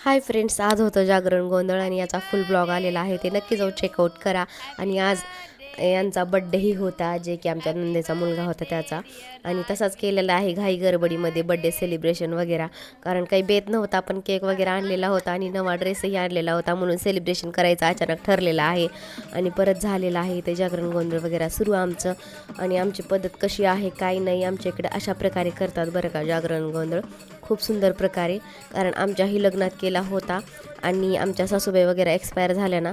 Hi friends, आज होतं जागरण गोंधळ आणि याचा फुल ब्लॉग आलेला आहे. ते नक्की जाऊन चेकआउट करा. आणि आज यांचा बड्डेही होता, जे की आमच्या नंदेचा मुलगा होता त्याचा. आणि तसाच केलेला आहे घाई गडबडीमध्ये बड्डे सेलिब्रेशन वगैरे, कारण काही बेत नव्हता. पण केक वगैरे आणलेला होता आणि नवा ड्रेसही आणलेला होता, म्हणून सेलिब्रेशन करायचं अचानक ठरलेलं आहे. आणि परत झालेलं आहे ते जागरण गोंधळ वगैरे सुरू आमचं. आणि आमची पद्धत कशी आहे काय नाही, आमच्या इकडे अशा प्रकारे करतात बरं का जागरण गोंधळ, खूप सुंदर प्रकारे. कारण आमच्याही लग्नात केला होता आणि आमच्या सासूबाई वगैरे एक्सपायर झाल्या ना,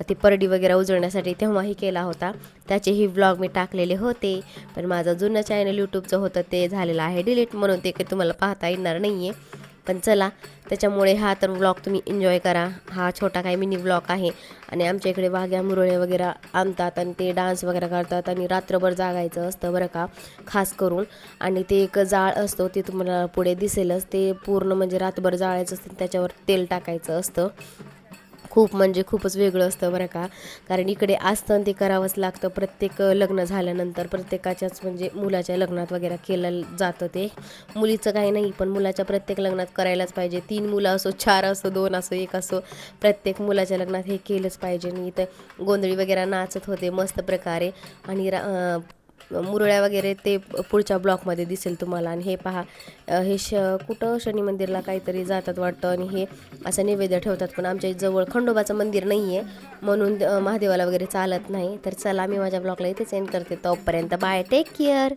ती परडी वगैरे उजळण्यासाठी तेव्हाही केला होता. त्याचेही व्लॉग मी टाकलेले होते. पण माझं जुनं चॅनल यूट्यूबचं होतं ते झालेलं आहे डिलीट, म्हणून ते काही तुम्हाला पाहता येणार नाही आहे. पण चला, त्याच्यामुळे हा तर व्लॉग तुम्ही एन्जॉय करा. हा छोटा काही मिनी व्लॉग आहे. आणि आमच्या इकडे वाघ्या मुरळे वगैरे आणतात आणि ते डान्स वगैरे करतात आणि रात्रभर जागायचं असतं बरं का, खास करून. आणि ते एक जाळ असतो, ते तुम्हाला पुढे दिसेलच, ते पूर्ण म्हणजे रात्रभर जाळायचं असतं, त्याच्यावर तेल टाकायचं असतं. खूप म्हणजे खूपच वेगळं असतं बरं का. कारण इकडे असतं ते करावंच लागतं. प्रत्येक लग्न झाल्यानंतर प्रत्येकाच्याच म्हणजे मुलाच्या लग्नात वगैरे केलं जातं ते. मुलीचं काही नाही, पण मुलाच्या प्रत्येक लग्नात करायलाच पाहिजे. 3 मुलं असो, 4 असो, 2 असो, 1 असो, प्रत्येक मुलाच्या लग्नात हे केलंच पाहिजे. आणि इथं गोंधळी वगैरे नाचत होते मस्त प्रकारे. आणि मुरळ्या वगैरे ते पुढच्या ब्लॉकमध्ये दिसेल तुम्हाला. आणि हे पहा, हे कुठं शनी मंदिरला काहीतरी जातात वाटतं आणि हे असं नैवेद्य ठेवतात. पण आमच्या जवळ खंडोबाचं मंदिर नाही आहे, म्हणून महादेवाला वगैरे चालत नाही. तर चला, मी माझ्या ब्लॉगला इथेच एंड करते. तोपर्यंत बाय, टेक केअर.